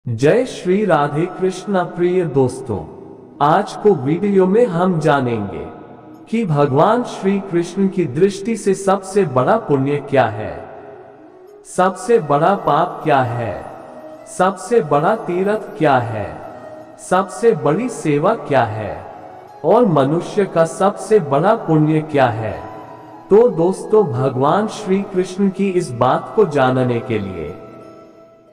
जय श्री राधे कृष्ण। प्रिय दोस्तों, आज को वीडियो में हम जानेंगे कि भगवान श्री कृष्ण की दृष्टि से सबसे बड़ा पुण्य क्या है, सबसे बड़ा पाप क्या है, सबसे बड़ा तीर्थ क्या है, सबसे बड़ी सेवा क्या है और मनुष्य का सबसे बड़ा पुण्य क्या है। तो दोस्तों, भगवान श्री कृष्ण की इस बात को जानने के लिए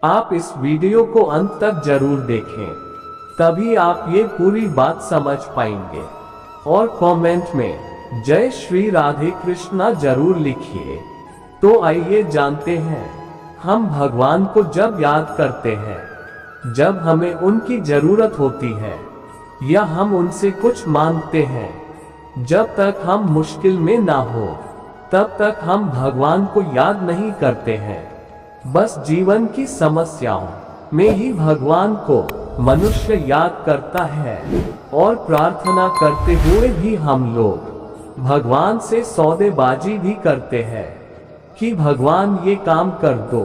आप इस वीडियो को अंत तक जरूर देखें, तभी आप ये पूरी बात समझ पाएंगे। और कमेंट में जय श्री राधे कृष्णा जरूर लिखिए। तो आइए जानते हैं, हम भगवान को जब याद करते हैं, जब हमें उनकी जरूरत होती है या हम उनसे कुछ मांगते हैं, जब तक हम मुश्किल में ना हो तब तक हम भगवान को याद नहीं करते हैं। बस जीवन की समस्याओं में ही भगवान को मनुष्य याद करता है और प्रार्थना करते हुए भी हम लोग भगवान से सौदेबाजी भी करते हैं कि भगवान ये काम कर दो,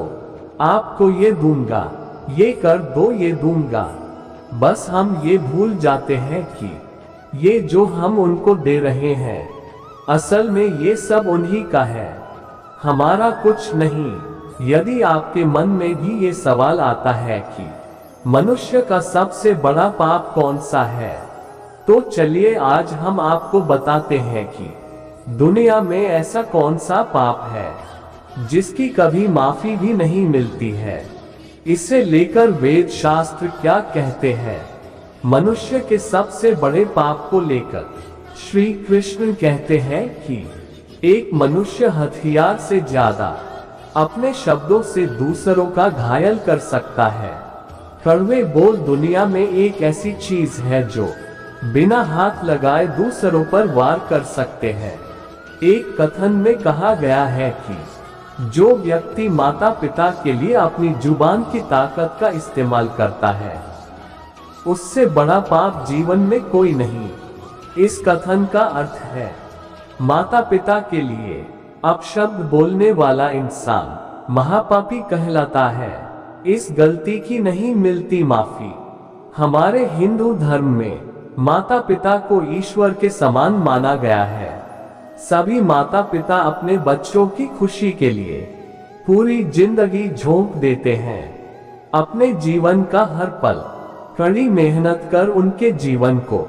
आपको ये दूंगा, ये कर दो, ये दूंगा। बस हम ये भूल जाते हैं कि ये जो हम उनको दे रहे हैं, असल में ये सब उन्हीं का है, हमारा कुछ नहीं। यदि आपके मन में भी ये सवाल आता है कि मनुष्य का सबसे बड़ा पाप कौन सा है, तो चलिए आज हम आपको बताते हैं कि दुनिया में ऐसा कौन सा पाप है जिसकी कभी माफी भी नहीं मिलती है। इसे लेकर वेद शास्त्र क्या कहते हैं। मनुष्य के सबसे बड़े पाप को लेकर श्री कृष्ण कहते हैं कि एक मनुष्य हथियार से ज्यादा अपने शब्दों से दूसरों का घायल कर सकता है। कड़वे बोल दुनिया में एक ऐसी चीज है जो बिना हाथ लगाए दूसरों पर वार कर सकते हैं। एक कथन में कहा गया है कि जो व्यक्ति माता पिता के लिए अपनी जुबान की ताकत का इस्तेमाल करता है, उससे बड़ा पाप जीवन में कोई नहीं। इस कथन का अर्थ है, माता पिता के लिए अपशब्द बोलने वाला इंसान महापापी कहलाता है। इस गलती की नहीं मिलती माफी। हमारे हिंदू धर्म में माता पिता को ईश्वर के समान माना गया है। सभी माता पिता अपने बच्चों की खुशी के लिए पूरी जिंदगी झोंक देते हैं। अपने जीवन का हर पल कड़ी मेहनत कर उनके जीवन को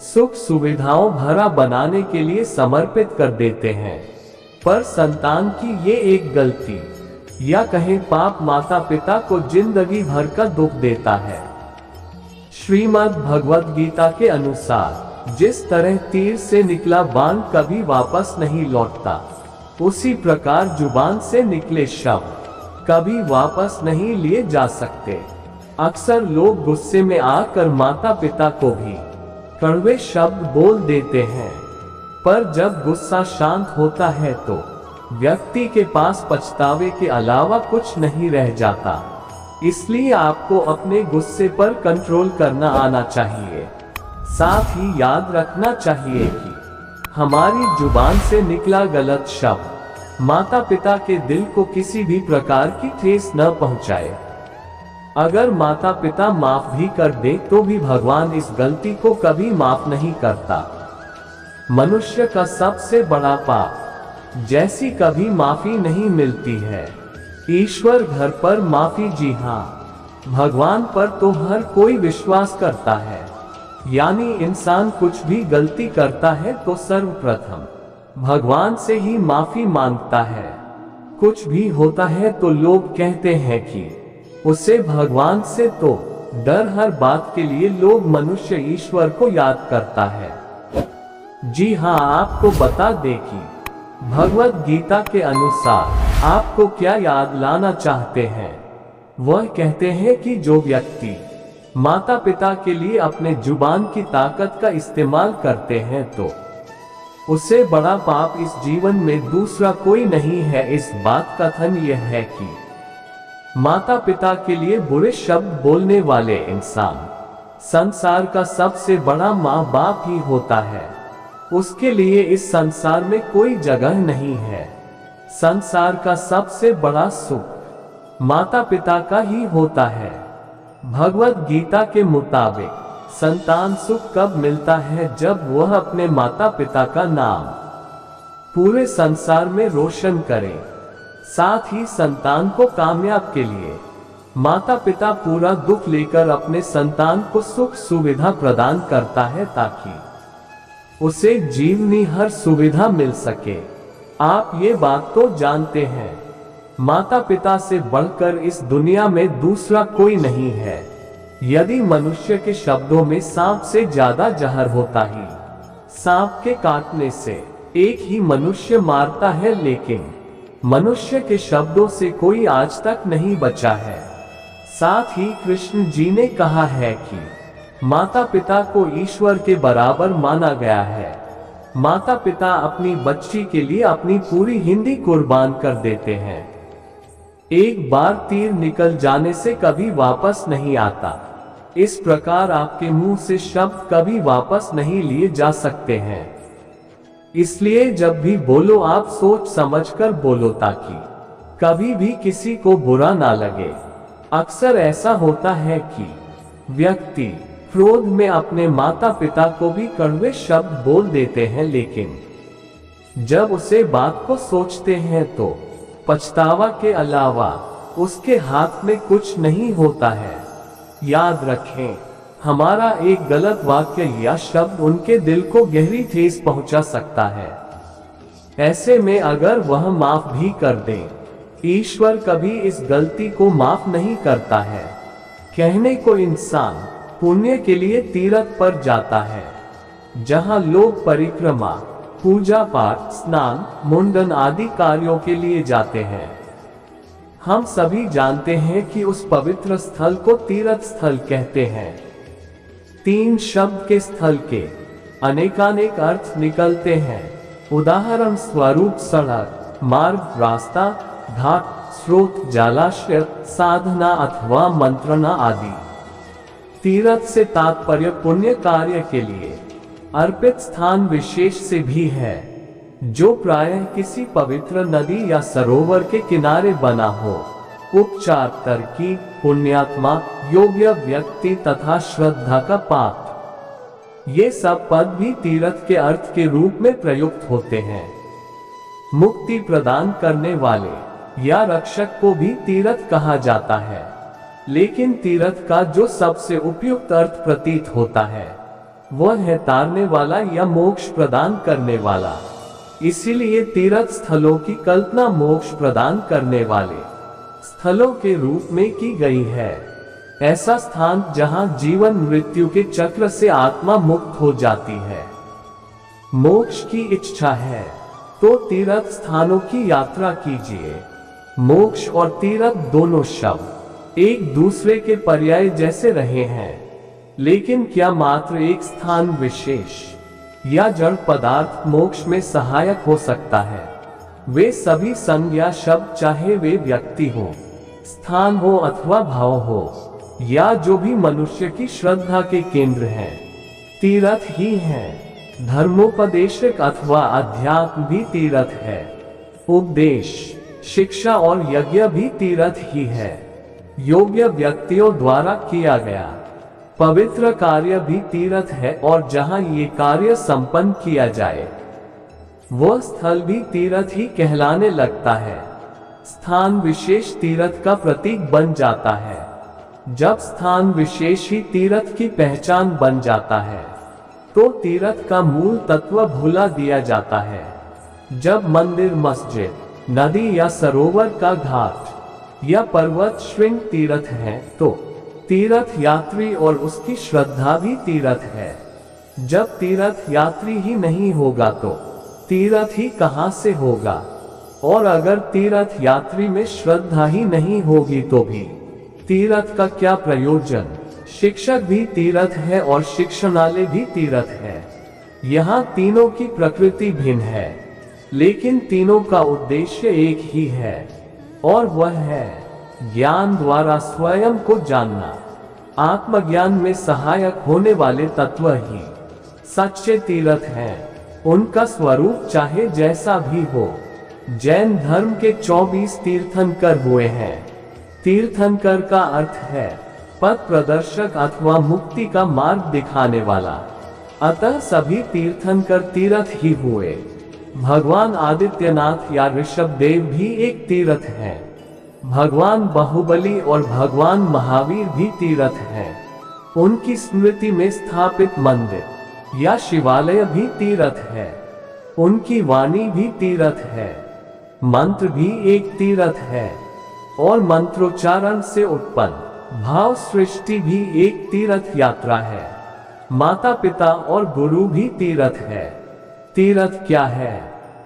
सुख सुविधाओं भरा बनाने के लिए समर्पित कर देते हैं। पर संतान की ये एक गलती या कहें पाप माता पिता को जिंदगी भर का दुख देता है। श्रीमद् भगवद गीता के अनुसार जिस तरह तीर से निकला बाण कभी वापस नहीं लौटता, उसी प्रकार जुबान से निकले शब्द कभी वापस नहीं लिए जा सकते। अक्सर लोग गुस्से में आकर माता पिता को भी कड़वे शब्द बोल देते हैं, पर जब गुस्सा शांत होता है तो व्यक्ति के पास पछतावे के अलावा कुछ नहीं रह जाता। इसलिए आपको अपने गुस्से पर कंट्रोल करना आना चाहिए। साथ ही याद रखना चाहिए कि हमारी जुबान से निकला गलत शब्द माता पिता के दिल को किसी भी प्रकार की ठेस न पहुंचाए। अगर माता पिता माफ भी कर दे तो भी भगवान इस गलती को कभी माफ नहीं करता। मनुष्य का सबसे बड़ा पाप जैसी कभी माफी नहीं मिलती है। ईश्वर घर पर माफी, जी हाँ, भगवान पर तो हर कोई विश्वास करता है। यानी इंसान कुछ भी गलती करता है तो सर्वप्रथम भगवान से ही माफी मांगता है। कुछ भी होता है तो लोग कहते हैं कि उसे भगवान से तो डर। हर बात के लिए लोग मनुष्य ईश्वर को याद करता है। जी हाँ, आपको बता दें कि भगवद गीता के अनुसार आपको क्या याद लाना चाहते हैं। वह कहते हैं कि जो व्यक्ति माता पिता के लिए अपने जुबान की ताकत का इस्तेमाल करते हैं तो उसे बड़ा पाप इस जीवन में दूसरा कोई नहीं है। इस बात का कथन यह है कि माता पिता के लिए बुरे शब्द बोलने वाले इंसान संसार का सबसे बड़ा माँ बाप ही होता है। उसके लिए इस संसार में कोई जगह नहीं है। संसार का सबसे बड़ा सुख माता पिता का ही होता है। भगवत गीता के मुताबिक संतान सुख कब मिलता है, जब वह अपने माता पिता का नाम पूरे संसार में रोशन करे। साथ ही संतान को कामयाब के लिए माता पिता पूरा दुख लेकर अपने संतान को सुख सुविधा प्रदान करता है ताकि उसे जीवनी हर सुविधा मिल सके। आप ये बात तो जानते हैं, माता पिता से बढ़कर इस दुनिया में दूसरा कोई नहीं है। यदि मनुष्य के शब्दों में सांप से ज्यादा जहर होता ही सांप के काटने से एक ही मनुष्य मारता है, लेकिन मनुष्य के शब्दों से कोई आज तक नहीं बचा है। साथ ही कृष्ण जी ने कहा है कि माता पिता को ईश्वर के बराबर माना गया है। माता पिता अपनी बच्ची के लिए अपनी पूरी हिंदी कुर्बान कर देते हैं। एक बार तीर निकल जाने से कभी वापस नहीं आता। इस प्रकार आपके मुंह से शब्द कभी वापस नहीं लिए जा सकते हैं। इसलिए जब भी बोलो आप सोच समझकर बोलो, ताकि कभी भी किसी को बुरा ना लगे। अक्सर ऐसा होता है कि व्यक्ति क्रोध में अपने माता पिता को भी कड़वे शब्द बोल देते हैं, लेकिन जब उसे बात को सोचते हैं तो पछतावा के अलावा उसके हाथ में कुछ नहीं होता है। याद रखें, हमारा एक गलत वाक्य या शब्द उनके दिल को गहरी ठेस पहुंचा सकता है। ऐसे में अगर वह माफ भी कर दें, ईश्वर कभी इस गलती को माफ नहीं करता है। कहने को इंसान पुण्य के लिए तीर्थ पर जाता है, जहां लोग परिक्रमा, पूजा पाठ, स्नान, मुंडन आदि कार्यों के लिए जाते हैं। हम सभी जानते हैं कि उस पवित्र स्थल को तीर्थ स्थल कहते हैं। 3 शब्द के स्थल के अनेकानेक अर्थ निकलते हैं। उदाहरण स्वरूप सड़क, मार्ग, रास्ता, घाट, स्रोत, जलाशय, साधना अथवा मंत्रणा आदि। तीर्थ से तात्पर्य पुण्य कार्य के लिए अर्पित स्थान विशेष से भी है, जो प्रायः किसी पवित्र नदी या सरोवर के किनारे बना हो। उपचार, तरकीब, पुण्यात्मा, योग्य व्यक्ति तथा श्रद्धा का पात्र, ये सब पद भी तीर्थ के अर्थ के रूप में प्रयुक्त होते हैं। मुक्ति प्रदान करने वाले या रक्षक को भी तीर्थ कहा जाता है, लेकिन तीर्थ का जो सबसे उपयुक्त अर्थ प्रतीत होता है वह है तारने वाला या मोक्ष प्रदान करने वाला। इसीलिए तीर्थ स्थलों की कल्पना मोक्ष प्रदान करने वाले स्थलों के रूप में की गई है। ऐसा स्थान जहां जीवन मृत्यु के चक्र से आत्मा मुक्त हो जाती है। मोक्ष की इच्छा है तो तीर्थ स्थानों की यात्रा कीजिए। मोक्ष और तीर्थ दोनों शब्द एक दूसरे के पर्याय जैसे रहे हैं, लेकिन क्या मात्र एक स्थान विशेष या जड़ पदार्थ मोक्ष में सहायक हो सकता है? वे सभी संज्ञा शब्द, चाहे वे व्यक्ति हो, स्थान हो अथवा भाव हो, या जो भी मनुष्य की श्रद्धा के केंद्र हैं, तीर्थ ही हैं। धर्मोपदेशक अथवा अध्यात्म भी तीर्थ है। उपदेश, शिक्षा और यज्ञ भी तीर्थ ही है। योग्य व्यक्तियों द्वारा किया गया पवित्र कार्य भी तीर्थ है, और जहां ये कार्य संपन्न किया जाए वह स्थल भी तीर्थ ही कहलाने लगता है। स्थान विशेष तीर्थ का प्रतीक बन जाता है। जब स्थान विशेष ही तीर्थ की पहचान बन जाता है तो तीर्थ का मूल तत्व भुला दिया जाता है। जब मंदिर, मस्जिद, नदी या सरोवर का घाट या पर्वत श्रृंग तीर्थ है तो तीर्थ यात्री और उसकी श्रद्धा भी तीर्थ है। जब तीर्थ यात्री ही नहीं होगा तो तीर्थ ही कहां से होगा? और अगर तीर्थ यात्री में श्रद्धा ही नहीं होगी तो भी तीर्थ का क्या प्रयोजन? शिक्षक भी तीर्थ है और शिक्षणालय भी तीर्थ है। यहाँ तीनों की प्रकृति भिन्न है, लेकिन तीनों का उद्देश्य एक ही है, और वह है ज्ञान द्वारा स्वयं को जानना। आत्मज्ञान में सहायक होने वाले तत्व ही सच्चे तीर्थ हैं। उनका स्वरूप चाहे जैसा भी हो। जैन धर्म के 24 तीर्थंकर हुए हैं। तीर्थंकर का अर्थ है पथ प्रदर्शक अथवा मुक्ति का मार्ग दिखाने वाला। अतः सभी तीर्थंकर तीर्थ ही हुए। भगवान आदित्यनाथ या ऋषभदेव भी एक तीर्थ हैं। भगवान बाहुबली और भगवान महावीर भी तीर्थ हैं। उनकी स्मृति में स्थापित मंदिर या शिवालय भी तीर्थ है। उनकी वाणी भी तीर्थ है। मंत्र भी एक तीर्थ है और मंत्रोच्चारण से उत्पन्न भाव सृष्टि भी एक तीर्थ यात्रा है। माता पिता और गुरु भी तीर्थ है। तीर्थ क्या है,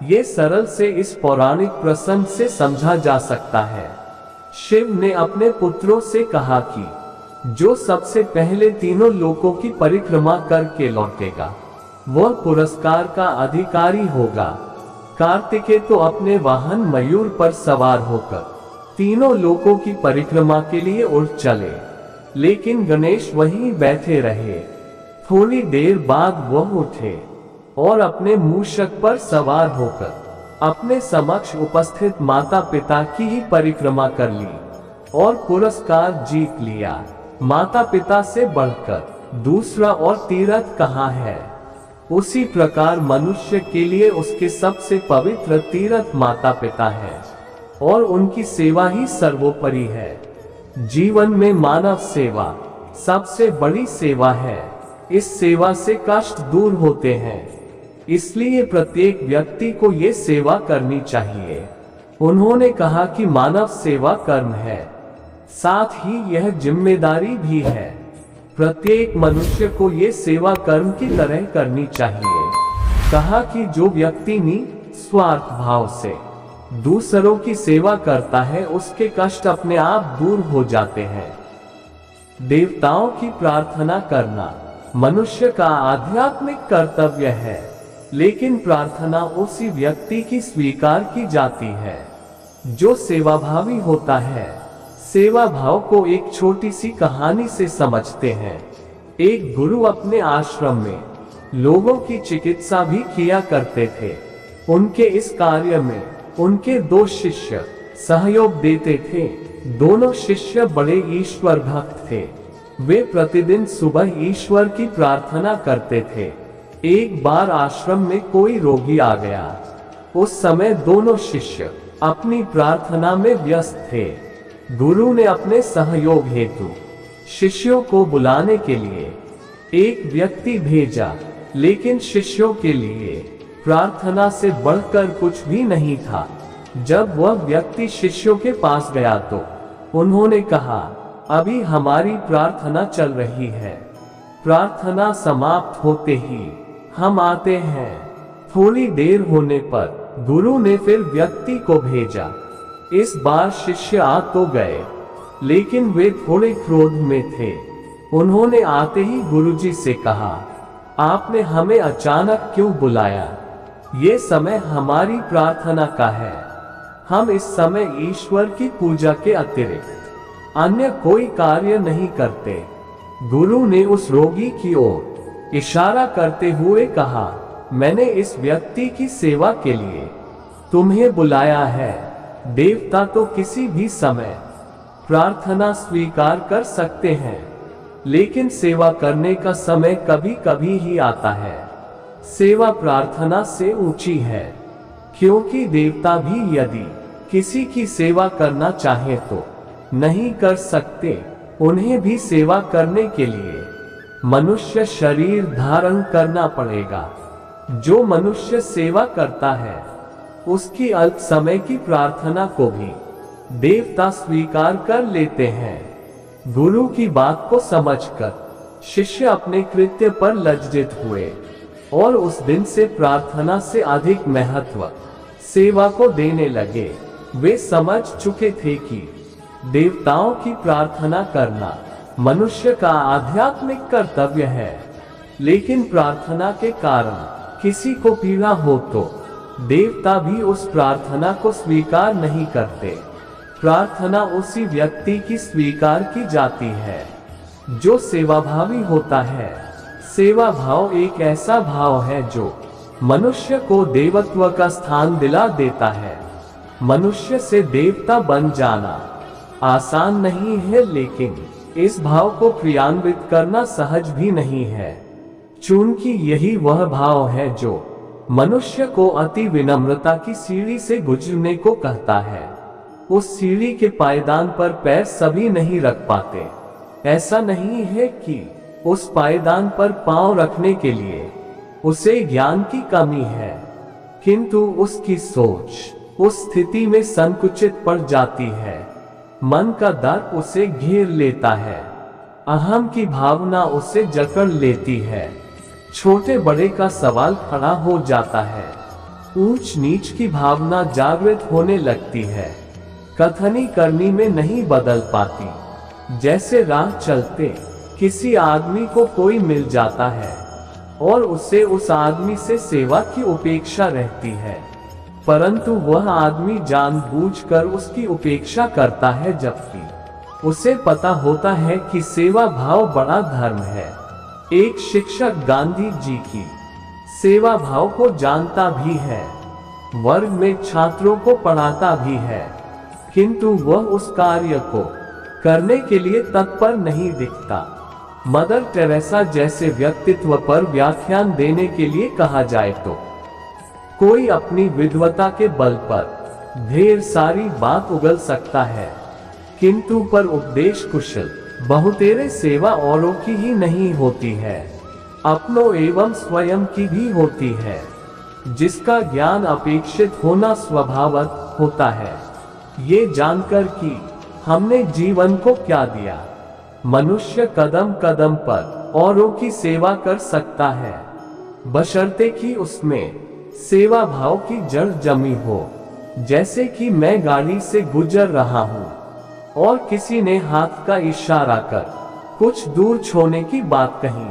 ये सरल से इस पौराणिक प्रसंग से समझा जा सकता है। शिव ने अपने पुत्रों से कहा कि जो सबसे पहले तीनों लोकों की परिक्रमा करके लौटेगा वह पुरस्कार का अधिकारी होगा। कार्तिकेय तो अपने वाहन मयूर पर सवार होकर तीनों लोकों की परिक्रमा के लिए उड़ चले, लेकिन गणेश वहीं बैठे रहे। थोड़ी देर बाद वह उठे और अपने मूषक पर सवार होकर अपने समक्ष उपस्थित माता पिता की ही परिक्रमा कर ली और पुरस्कार जीत लिया। माता पिता से बढ़कर दूसरा और तीर्थ कहाँ है? उसी प्रकार मनुष्य के लिए उसके सबसे पवित्र तीर्थ माता पिता है और उनकी सेवा ही सर्वोपरि है। जीवन में मानव सेवा सबसे बड़ी सेवा है। इस सेवा से कष्ट दूर होते हैं, इसलिए प्रत्येक व्यक्ति को ये सेवा करनी चाहिए। उन्होंने कहा कि मानव सेवा कर्म है, साथ ही यह जिम्मेदारी भी है। प्रत्येक मनुष्य को ये सेवा कर्म की तरह करनी चाहिए। कहा कि जो व्यक्ति निस्वार्थ भाव से दूसरों की सेवा करता है उसके कष्ट अपने आप दूर हो जाते हैं। देवताओं की प्रार्थना करना मनुष्य का आध्यात्मिक कर्तव्य है, लेकिन प्रार्थना उसी व्यक्ति की स्वीकार की जाती है जो सेवाभावी होता है। सेवा भाव को एक छोटी सी कहानी से समझते हैं। एक गुरु अपने आश्रम में लोगों की चिकित्सा भी किया करते थे। उनके इस कार्य में उनके 2 शिष्य सहयोग देते थे। दोनों शिष्य बड़े ईश्वर भक्त थे। वे प्रतिदिन सुबह ईश्वर की प्रार्थना करते थे। एक बार आश्रम में कोई रोगी आ गया। उस समय दोनों शिष्य अपनी प्रार्थना में व्यस्त थे। गुरु ने अपने सहयोग हेतु शिष्यों को बुलाने के लिए एक व्यक्ति भेजा, लेकिन शिष्यों के लिए प्रार्थना से बढ़कर कुछ भी नहीं था। जब वह व्यक्ति शिष्यों के पास गया तो उन्होंने कहा, अभी हमारी प्रार्थना चल रही है, प्रार्थना समाप्त होते ही हम आते हैं। थोड़ी देर होने पर गुरु ने फिर व्यक्ति को भेजा। इस बार शिष्य आ तो गए, लेकिन वे थोड़े क्रोध में थे। उन्होंने आते ही गुरुजी से कहा, आपने हमें अचानक क्यों बुलाया? ये समय हमारी प्रार्थना का है। हम इस समय ईश्वर की पूजा के अतिरिक्त अन्य कोई कार्य नहीं करते। गुरु ने उस रोगी की ओर इशारा करते हुए कहा, मैंने इस व्यक्ति की सेवा के लिए तुम्हें बुलाया है। देवता तो किसी भी समय प्रार्थना स्वीकार कर सकते हैं, लेकिन सेवा करने का समय कभी कभी ही आता है। सेवा प्रार्थना से ऊंची है, क्योंकि देवता भी यदि किसी की सेवा करना चाहे तो नहीं कर सकते। उन्हें भी सेवा करने के लिए मनुष्य शरीर धारण करना पड़ेगा। जो मनुष्य सेवा करता है उसकी अल्प समय की प्रार्थना को भी देवता स्वीकार कर लेते हैं। गुरु की बात को समझकर शिष्य अपने कृत्य पर लज्जित हुए और उस दिन से प्रार्थना से अधिक महत्व सेवा को देने लगे। वे समझ चुके थे कि देवताओं की प्रार्थना करना मनुष्य का आध्यात्मिक कर्तव्य है, लेकिन प्रार्थना के कारण किसी को पीड़ा हो तो देवता भी उस प्रार्थना को स्वीकार नहीं करते। प्रार्थना उसी व्यक्ति की स्वीकार की जाती है जो सेवाभावी होता है। सेवा भाव एक ऐसा भाव है जो मनुष्य को देवत्व का स्थान दिला देता है। मनुष्य से देवता बन जाना आसान नहीं है, लेकिन इस भाव को क्रियान्वित करना सहज भी नहीं है, चूंकि यही वह भाव है जो मनुष्य को अति विनम्रता की सीढ़ी से गुजरने को कहता है। उस सीढ़ी के पायदान पर पैर सभी नहीं रख पाते। ऐसा नहीं है कि उस पायदान पर पांव रखने के लिए उसे ज्ञान की कमी है, किंतु उसकी सोच उस स्थिति में संकुचित पड़ जाती है। मन का दर्प उसे घेर लेता है, अहम की भावना उसे जकड़ लेती है, छोटे बड़े का सवाल खड़ा हो जाता है, ऊंच नीच की भावना जागृत होने लगती है, कथनी करनी में नहीं बदल पाती। जैसे राह चलते किसी आदमी को कोई मिल जाता है और उसे उस आदमी से सेवा की उपेक्षा रहती है, परंतु वह आदमी जानबूझकर उसकी उपेक्षा करता है, जबकि उसे पता होता है कि सेवा भाव बड़ा धर्म है। एक शिक्षक गांधी जी की सेवा भाव को जानता भी है, वर्ग में छात्रों को पढ़ाता भी है, किंतु वह उस कार्य को करने के लिए तत्पर नहीं दिखता। मदर टेरेसा जैसे व्यक्तित्व पर व्याख्यान देने के लिए कहा जाए तो कोई अपनी विद्वता के बल पर ढेर सारी बात उगल सकता है, किंतु पर उपदेश कुशल बहुतेरे सेवा औरों की ही नहीं होती है, अपनों एवं स्वयं की भी होती है, जिसका ज्ञान अपेक्षित होना स्वभावत होता है। ये जानकर कि हमने जीवन को क्या दिया, मनुष्य कदम कदम पर औरों की सेवा कर सकता है, बशर्ते कि उसमें सेवा भाव की जड़ जमी हो। जैसे कि मैं गाड़ी से गुजर रहा हूँ और किसी ने हाथ का इशारा कर कुछ दूर छोड़ने की बात कही,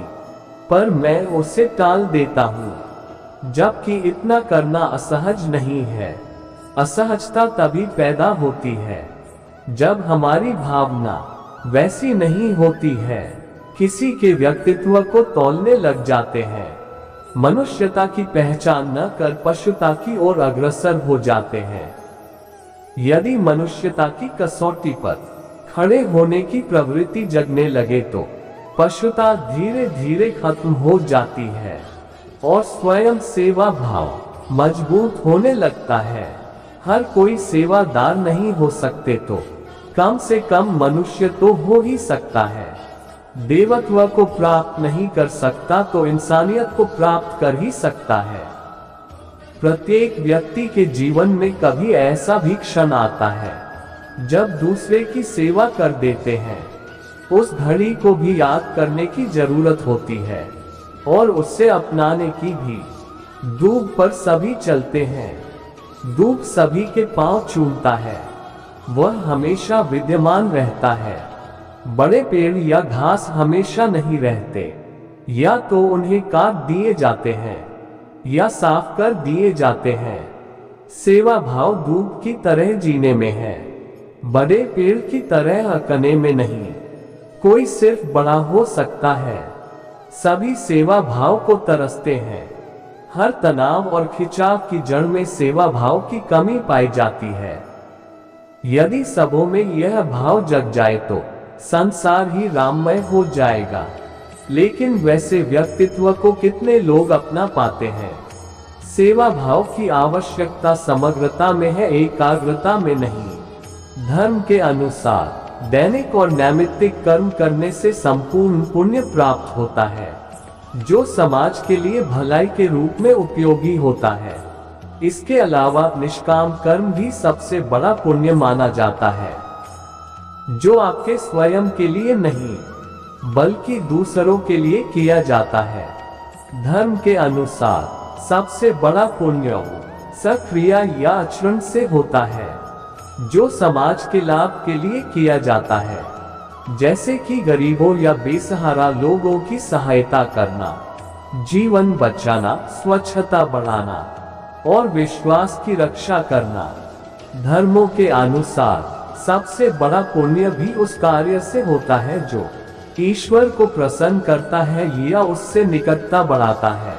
पर मैं उसे टाल देता हूँ, जबकि इतना करना असहज नहीं है। असहजता तभी पैदा होती है जब हमारी भावना वैसी नहीं होती है, किसी के व्यक्तित्व को तौलने लग जाते हैं, मनुष्यता की पहचान न कर पशुता की ओर अग्रसर हो जाते हैं। यदि मनुष्यता की कसौटी पर खड़े होने की प्रवृत्ति जगने लगे तो पशुता धीरे धीरे खत्म हो जाती है और स्वयं सेवा भाव मजबूत होने लगता है। हर कोई सेवादार नहीं हो सकते तो कम से कम मनुष्य तो हो ही सकता है। देवत्व को प्राप्त नहीं कर सकता तो इंसानियत को प्राप्त कर ही सकता है। प्रत्येक व्यक्ति के जीवन में कभी ऐसा भी क्षण आता है जब दूसरे की सेवा कर देते हैं। उस घड़ी को भी याद करने की जरूरत होती है और उससे अपनाने की भी। दूब पर सभी चलते हैं, दूब सभी के पांव चूमता है, वह हमेशा विद्यमान रहता है। बड़े पेड़ या घास हमेशा नहीं रहते, या तो उन्हें काट दिए जाते हैं या साफ कर दिए जाते हैं। सेवा भाव दूब की तरह जीने में है, बड़े पेड़ की तरह अकने में नहीं। कोई सिर्फ बड़ा हो सकता है, सभी सेवा भाव को तरसते हैं। हर तनाव और खिंचाव की जड़ में सेवा भाव की कमी पाई जाती है। यदि सबों में यह भाव जग जाए तो संसार ही राममय हो जाएगा, लेकिन वैसे व्यक्तित्व को कितने लोग अपना पाते हैं। सेवा भाव की आवश्यकता समग्रता में है, एकाग्रता में नहीं। धर्म के अनुसार दैनिक और नैमित्तिक कर्म करने से संपूर्ण पुण्य प्राप्त होता है, जो समाज के लिए भलाई के रूप में उपयोगी होता है। इसके अलावा निष्काम कर्म भी सबसे बड़ा पुण्य माना जाता है, जो आपके स्वयं के लिए नहीं बल्कि दूसरों के लिए किया जाता है। धर्म के अनुसार सबसे बड़ा पुण्य सक्रिया या आचरण से होता है, जो समाज के लाभ के लिए किया जाता है, जैसे कि गरीबों या बेसहारा लोगों की सहायता करना, जीवन बचाना, स्वच्छता बढ़ाना और विश्वास की रक्षा करना। धर्मों के अनुसार सबसे बड़ा पुण्य भी उस कार्य से होता है जो ईश्वर को प्रसन्न करता है या उससे निकटता बढ़ाता है,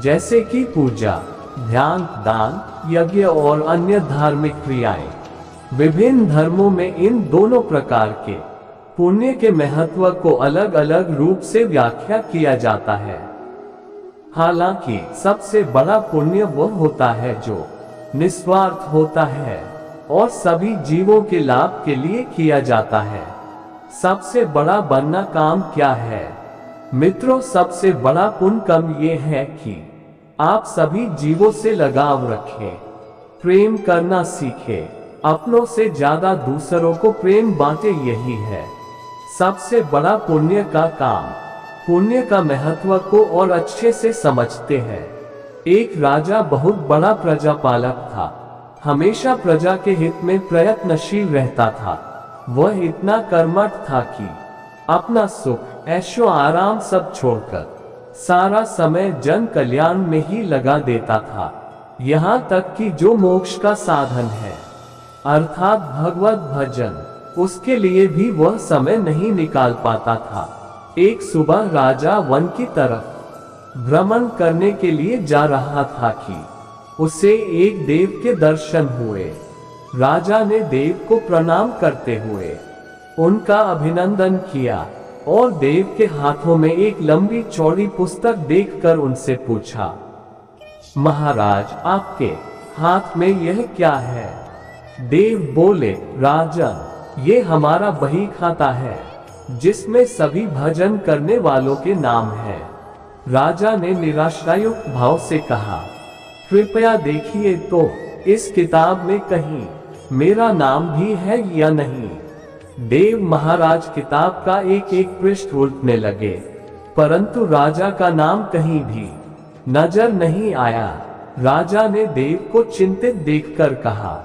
जैसे कि पूजा, ध्यान, दान, यज्ञ और अन्य धार्मिक क्रियाएं। विभिन्न धर्मों में इन दोनों प्रकार के पुण्य के महत्व को अलग अलग रूप से व्याख्या किया जाता है। हालांकि सबसे बड़ा पुण्य वह होता है जो निस्वार्थ होता है और सभी जीवों के लाभ के लिए किया जाता है। सबसे बड़ा बनना काम क्या है? मित्रों, सबसे बड़ा पुण्य कर्म ये है कि आप सभी जीवों से लगाव रखें, प्रेम करना सीखें, अपनों से ज्यादा दूसरों को प्रेम बांटे, यही है सबसे बड़ा पुण्य का काम। पुण्य का महत्व को और अच्छे से समझते हैं। एक राजा बहुत बड़ा प्रजापालक था, हमेशा प्रजा के हित में प्रयत्नशील रहता था। वह इतना कर्मठ था कि अपना सुख, ऐशो आराम सब छोड़कर सारा समय जन कल्याण में ही लगा देता था। यहाँ तक कि जो मोक्ष का साधन है अर्थात भगवत भजन, उसके लिए भी वह समय नहीं निकाल पाता था। एक सुबह राजा वन की तरफ भ्रमण करने के लिए जा रहा था कि उसे एक देव के दर्शन हुए। राजा ने देव को प्रणाम करते हुए उनका अभिनंदन किया और देव के हाथों में एक लंबी चौड़ी पुस्तक देखकर उनसे पूछा, महाराज, आपके हाथ में यह क्या है? देव बोले, राजन, ये हमारा बही खाता है जिसमें सभी भजन करने वालों के नाम हैं। राजा ने निराशायुक्त भाव से कहा, कृपया देखिए तो इस किताब में कहीं मेरा नाम भी है या नहीं। देव महाराज किताब का एक एक पृष्ठ उल्टने लगे, परंतु राजा का नाम कहीं भी नजर नहीं आया। राजा ने देव को चिंतित देखकर कहा,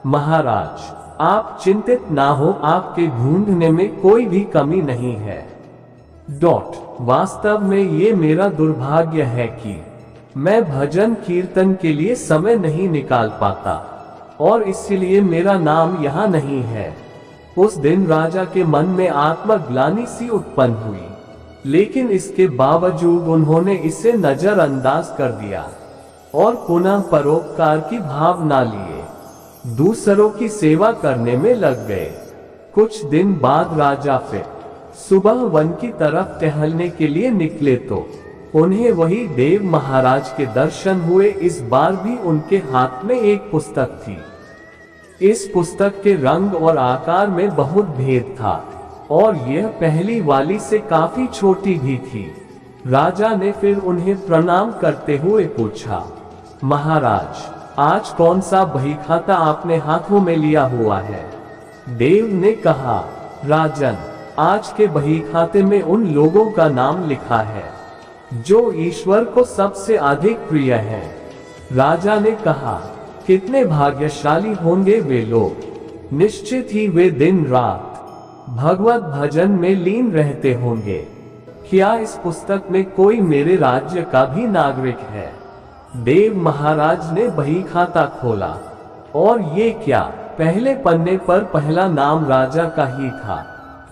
महाराज, आप चिंतित ना हो, आपके ढूंढने में कोई भी कमी नहीं है। वास्तव में ये मेरा दुर्भाग्य है कि मैं भजन कीर्तन के लिए समय नहीं निकाल पाता और इसलिए मेरा नाम यहाँ नहीं है। उस दिन राजा के मन में आत्मग्लानि सी उत्पन्न हुई, लेकिन इसके बावजूद उन्होंने इसे नजरअंदाज कर दिया और पुनः परोपकार की भावना लिए दूसरों की सेवा करने में लग गए। कुछ दिन बाद राजा फिर सुबह वन की तरफ टहलने के लिए निकले तो उन्हें वही देव महाराज के दर्शन हुए। इस बार भी उनके हाथ में एक पुस्तक थी। इस पुस्तक के रंग और आकार में बहुत भेद था और यह पहली वाली से काफी छोटी भी थी। राजा ने फिर उन्हें प्रणाम करते हुए पूछा, महाराज, आज कौन सा बही खाता आपने हाथों में लिया हुआ है? देव ने कहा, राजन, आज के बही खाते में उन लोगों का नाम लिखा है जो ईश्वर को सबसे अधिक प्रिय है। राजा ने कहा, कितने भाग्यशाली होंगे वे लोग, निश्चित ही वे दिन रात भगवत भजन में लीन रहते होंगे। क्या इस पुस्तक में कोई मेरे राज्य का भी नागरिक है? देव महाराज ने बही खाता खोला और ये क्या, पहले पन्ने पर पहला नाम राजा का ही था।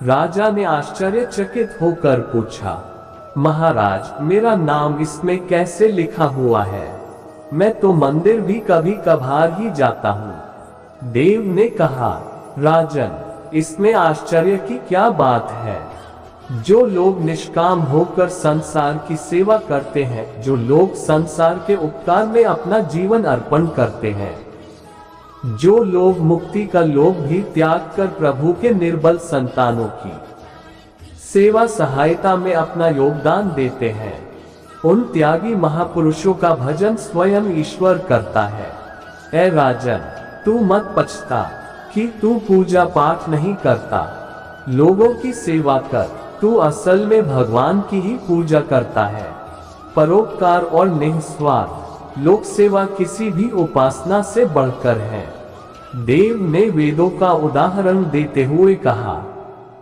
राजा ने आश्चर्यचकित होकर पूछा, महाराज, मेरा नाम इसमें कैसे लिखा हुआ है? मैं तो मंदिर भी कभी कभार ही जाता हूँ। देव ने कहा, राजन, इसमें आश्चर्य की क्या बात है? जो लोग निष्काम होकर संसार की सेवा करते हैं, जो लोग संसार के उपकार में अपना जीवन अर्पण करते हैं, जो लोग मुक्ति का लोभ भी त्याग कर प्रभु के निर्बल संतानों की सेवा सहायता में अपना योगदान देते हैं, उन त्यागी महापुरुषों का भजन स्वयं ईश्वर करता है। ऐ राजन, तू मत पछता कि तू पूजा पाठ नहीं करता, लोगों की सेवा कर, तू असल में भगवान की ही पूजा करता है। परोपकार और निस्वार्थ लोक सेवा किसी भी उपासना से बढ़कर है। देव ने वेदों का उदाहरण देते हुए कहा,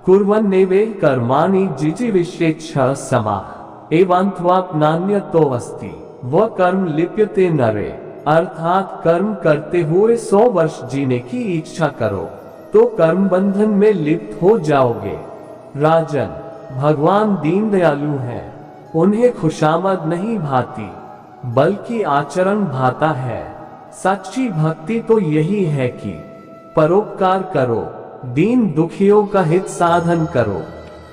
कुर्वन्नेवे कर्माणि जिजीविषेच्छः समाः एवान्त्वाप्नान्यतो अस्ति व कर्म लिप्यते नरे। अर्थात कर्म करते हुए 100 वर्ष जीने की इच्छा करो तो कर्म बंधन में लिप्त हो जाओगे। राजन, भगवान दीन दयालु हैं, उन्हें खुशामद नहीं भाती बल्कि आचरण भाता है। सच्ची भक्ति तो यही है कि परोपकार करो, दीन दुखियों का हित साधन करो।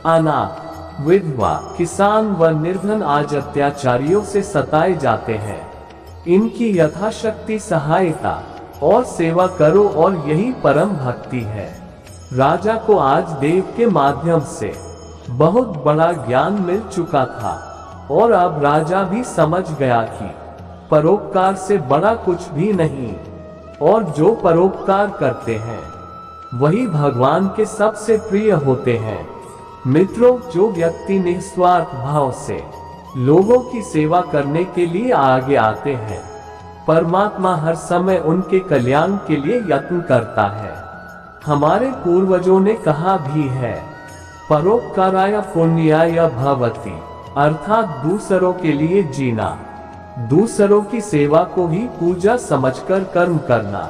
अनाथ, विधवा, किसान व निर्धन आज अत्याचारियों से सताए जाते हैं। इनकी यथाशक्ति सहायता और सेवा करो और यही परम भक्ति है। राजा को आज देव के माध्यम से बहुत बड़ा ज्ञान मिल चुका था और अब राजा भी समझ गया कि परोपकार से बड़ा कुछ भी नहीं और जो परोपकार करते हैं वही भगवान के सबसे प्रिय होते हैं। मित्रों, जो व्यक्ति निस्वार्थ भाव से लोगों की सेवा करने के लिए आगे आते हैं, परमात्मा हर समय उनके कल्याण के लिए यत्न करता है। हमारे पूर्वजों ने कहा भी है, परोपकाराय पुण्याय भवति, अर्थात दूसरों के लिए जीना, दूसरों की सेवा को ही पूजा समझकर कर्म करना,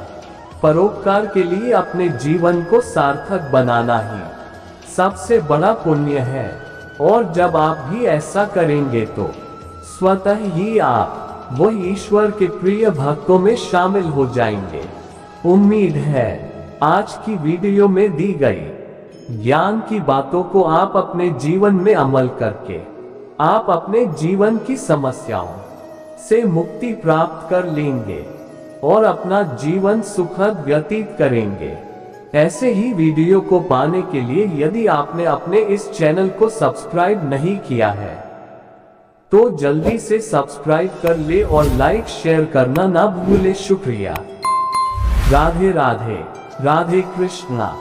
परोपकार के लिए अपने जीवन को सार्थक बनाना ही सबसे बड़ा पुण्य है। और जब आप भी ऐसा करेंगे तो स्वतः ही आप वो ईश्वर के प्रिय भक्तों में शामिल हो जाएंगे। उम्मीद है आज की वीडियो में दी गई ज्ञान की बातों को आप अपने जीवन में अमल करके आप अपने जीवन की समस्याओं से मुक्ति प्राप्त कर लेंगे और अपना जीवन सुखद व्यतीत करेंगे। ऐसे ही वीडियो को पाने के लिए यदि आपने अपने इस चैनल को सब्सक्राइब नहीं किया है तो जल्दी से सब्सक्राइब कर ले और लाइक शेयर करना ना भूले। शुक्रिया। राधे राधे। राधे कृष्णा।